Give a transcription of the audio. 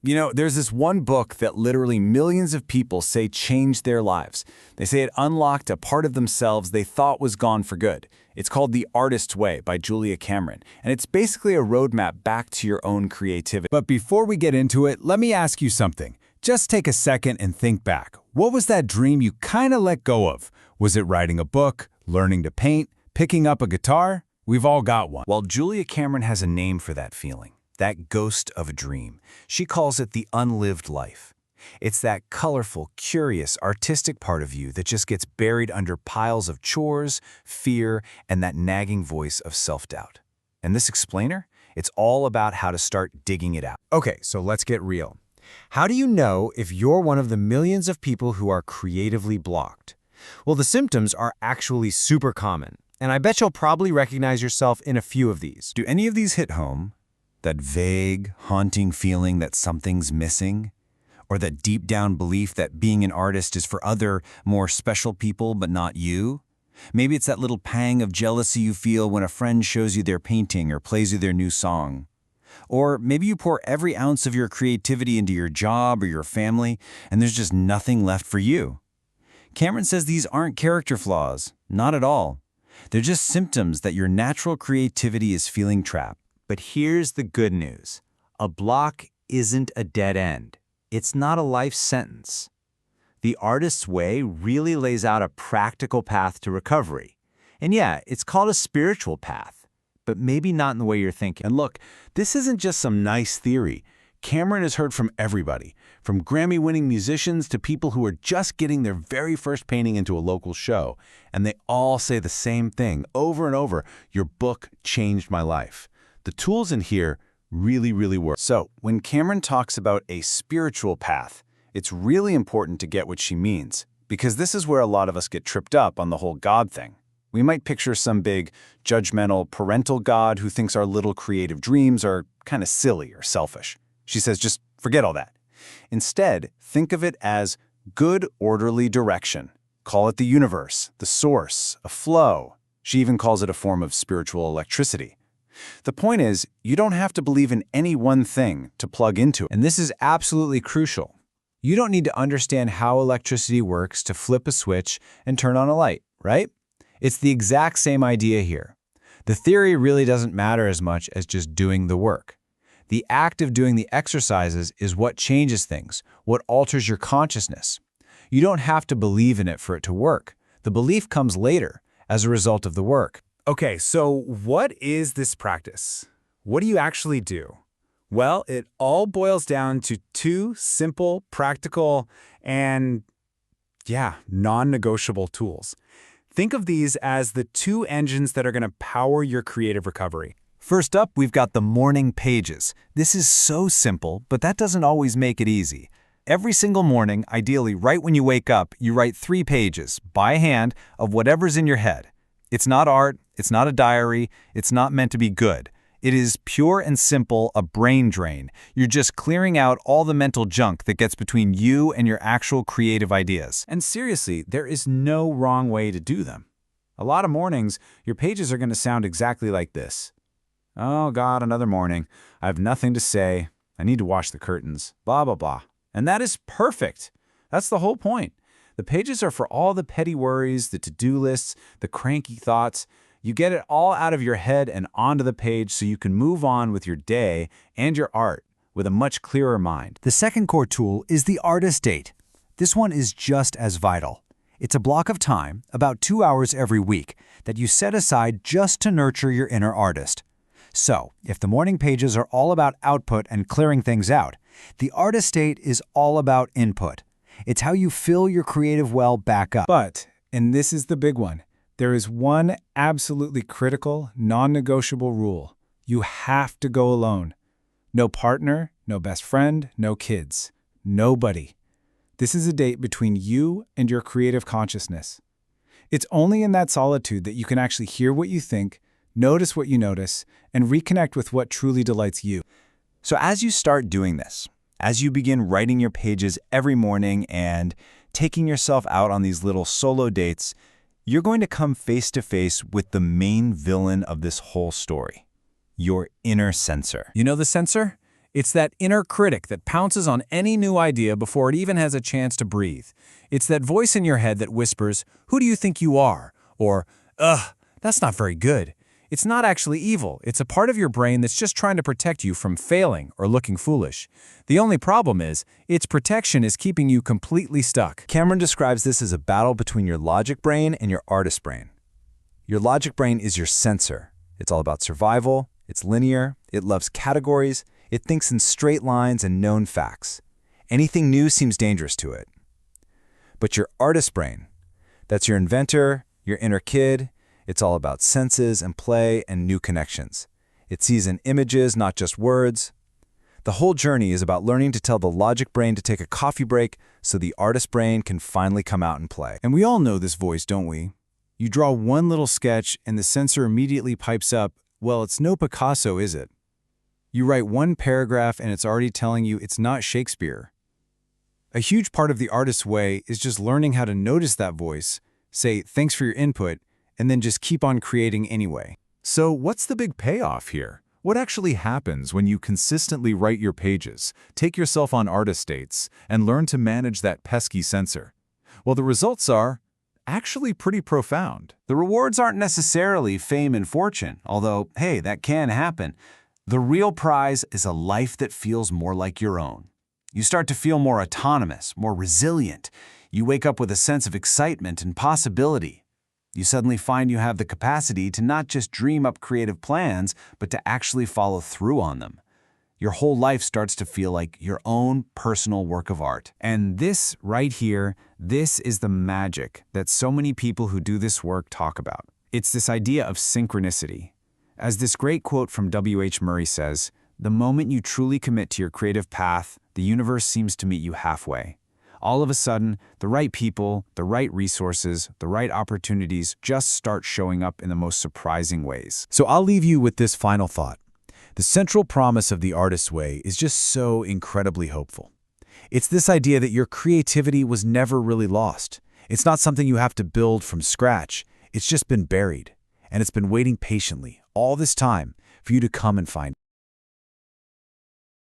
You know, there's this one book that literally millions of people say changed their lives. They say it unlocked a part of themselves they thought was gone for good. It's called The Artist's Way by Julia Cameron, and it's basically a roadmap back to your own creativity. But before we get into it, let me ask you something. Just take a second and think back. What was that dream you kind of let go of? Was it writing a book, learning to paint, picking up a guitar? We've all got one. Well, Julia Cameron has a name for that feeling. That ghost of a dream. She calls it the unlived life. It's that colorful, curious, artistic part of you that just gets buried under piles of chores, fear, and that nagging voice of self-doubt. And this explainer? It's all about how to start digging it out. Okay, so let's get real. How do you know if you're one of the millions of people who are creatively blocked? Well, the symptoms are actually super common, and I bet you'll probably recognize yourself in a few of these. Do any of these hit home? That vague, haunting feeling that something's missing? Or that deep-down belief that being an artist is for other, more special people but not you? Maybe it's that little pang of jealousy you feel when a friend shows you their painting or plays you their new song. Or maybe you pour every ounce of your creativity into your job or your family, and there's just nothing left for you. Cameron says these aren't character flaws, not at all. They're just symptoms that your natural creativity is feeling trapped. But here's the good news. A block isn't a dead end. It's not a life sentence. The Artist's Way really lays out a practical path to recovery. And yeah, it's called a spiritual path, but maybe not in the way you're thinking. And look, this isn't just some nice theory. Cameron has heard from everybody, from Grammy-winning musicians to people who are just getting their very first painting into a local show. And they all say the same thing over and over: your book changed my life. The tools in here really work. So, when Cameron talks about a spiritual path, it's really important to get what she means, because this is where a lot of us get tripped up on the whole God thing. We might picture some big, judgmental, parental God who thinks our little creative dreams are kind of silly or selfish. She says just forget all that. Instead, think of it as good, orderly direction. Call it the universe, the source, a flow. She even calls it a form of spiritual electricity. The point is, you don't have to believe in any one thing to plug into it. And this is absolutely crucial. You don't need to understand how electricity works to flip a switch and turn on a light, right? It's the exact same idea here. The theory really doesn't matter as much as just doing the work. The act of doing the exercises is what changes things, what alters your consciousness. You don't have to believe in it for it to work. The belief comes later, as a result of the work. Okay, so what is this practice? What do you actually do? Well, it all boils down to two simple, practical, and, non-negotiable tools. Think of these as the two engines that are going to power your creative recovery. First up, we've got the morning pages. This is so simple, but that doesn't always make it easy. Every single morning, ideally right when you wake up, you write 3 pages, by hand, of whatever's in your head. It's not art, it's not a diary, it's not meant to be good. It is pure and simple a brain drain. You're just clearing out all the mental junk that gets between you and your actual creative ideas. And seriously, there is no wrong way to do them. A lot of mornings, your pages are going to sound exactly like this. Oh God, another morning. I have nothing to say. I need to wash the curtains. Blah, blah, blah. And that is perfect. That's the whole point. The pages are for all the petty worries, the to-do lists, the cranky thoughts. You get it all out of your head and onto the page so you can move on with your day and your art with a much clearer mind. The second core tool is the artist date. This one is just as vital. It's a block of time, about 2 hours every week, that you set aside just to nurture your inner artist. So, if the morning pages are all about output and clearing things out, the artist date is all about input. It's how you fill your creative well back up. But, and this is the big one, there is one absolutely critical, non-negotiable rule. You have to go alone. No partner, no best friend, no kids. Nobody. This is a date between you and your creative consciousness. It's only in that solitude that you can actually hear what you think, notice what you notice, and reconnect with what truly delights you. So as you start doing this, as you begin writing your pages every morning and taking yourself out on these little solo dates, you're going to come face to face with the main villain of this whole story, your inner censor. You know the censor? It's that inner critic that pounces on any new idea before it even has a chance to breathe. It's that voice in your head that whispers, "Who do you think you are?" Or, "Ugh, that's not very good." It's not actually evil. It's a part of your brain that's just trying to protect you from failing or looking foolish. The only problem is, its protection is keeping you completely stuck. Cameron describes this as a battle between your logic brain and your artist brain. Your logic brain is your sensor. It's all about survival, it's linear, it loves categories, it thinks in straight lines and known facts. Anything new seems dangerous to it. But your artist brain, that's your inventor, your inner kid, it's all about senses and play and new connections. It sees in images, not just words. The whole journey is about learning to tell the logic brain to take a coffee break so the artist brain can finally come out and play. And we all know this voice, don't we? You draw one little sketch and the sensor immediately pipes up, "Well, it's no Picasso, is it?" You write one paragraph and it's already telling you it's not Shakespeare. A huge part of the artist's way is just learning how to notice that voice, say thanks for your input, and then just keep on creating anyway. So what's the big payoff here? What actually happens when you consistently write your pages, take yourself on artist dates, and learn to manage that pesky sensor? Well, the results are actually pretty profound. The rewards aren't necessarily fame and fortune, although, hey, that can happen. The real prize is a life that feels more like your own. You start to feel more autonomous, more resilient. You wake up with a sense of excitement and possibility. You suddenly find you have the capacity to not just dream up creative plans, but to actually follow through on them. Your whole life starts to feel like your own personal work of art. And this right here, this is the magic that so many people who do this work talk about. It's this idea of synchronicity. As this great quote from W.H. Murray says, "The moment you truly commit to your creative path, the universe seems to meet you halfway." All of a sudden, the right people, the right resources, the right opportunities just start showing up in the most surprising ways. So I'll leave you with this final thought. The central promise of the artist's way is just so incredibly hopeful. It's this idea that your creativity was never really lost. It's not something you have to build from scratch. It's just been buried, and it's been waiting patiently all this time for you to come and find it.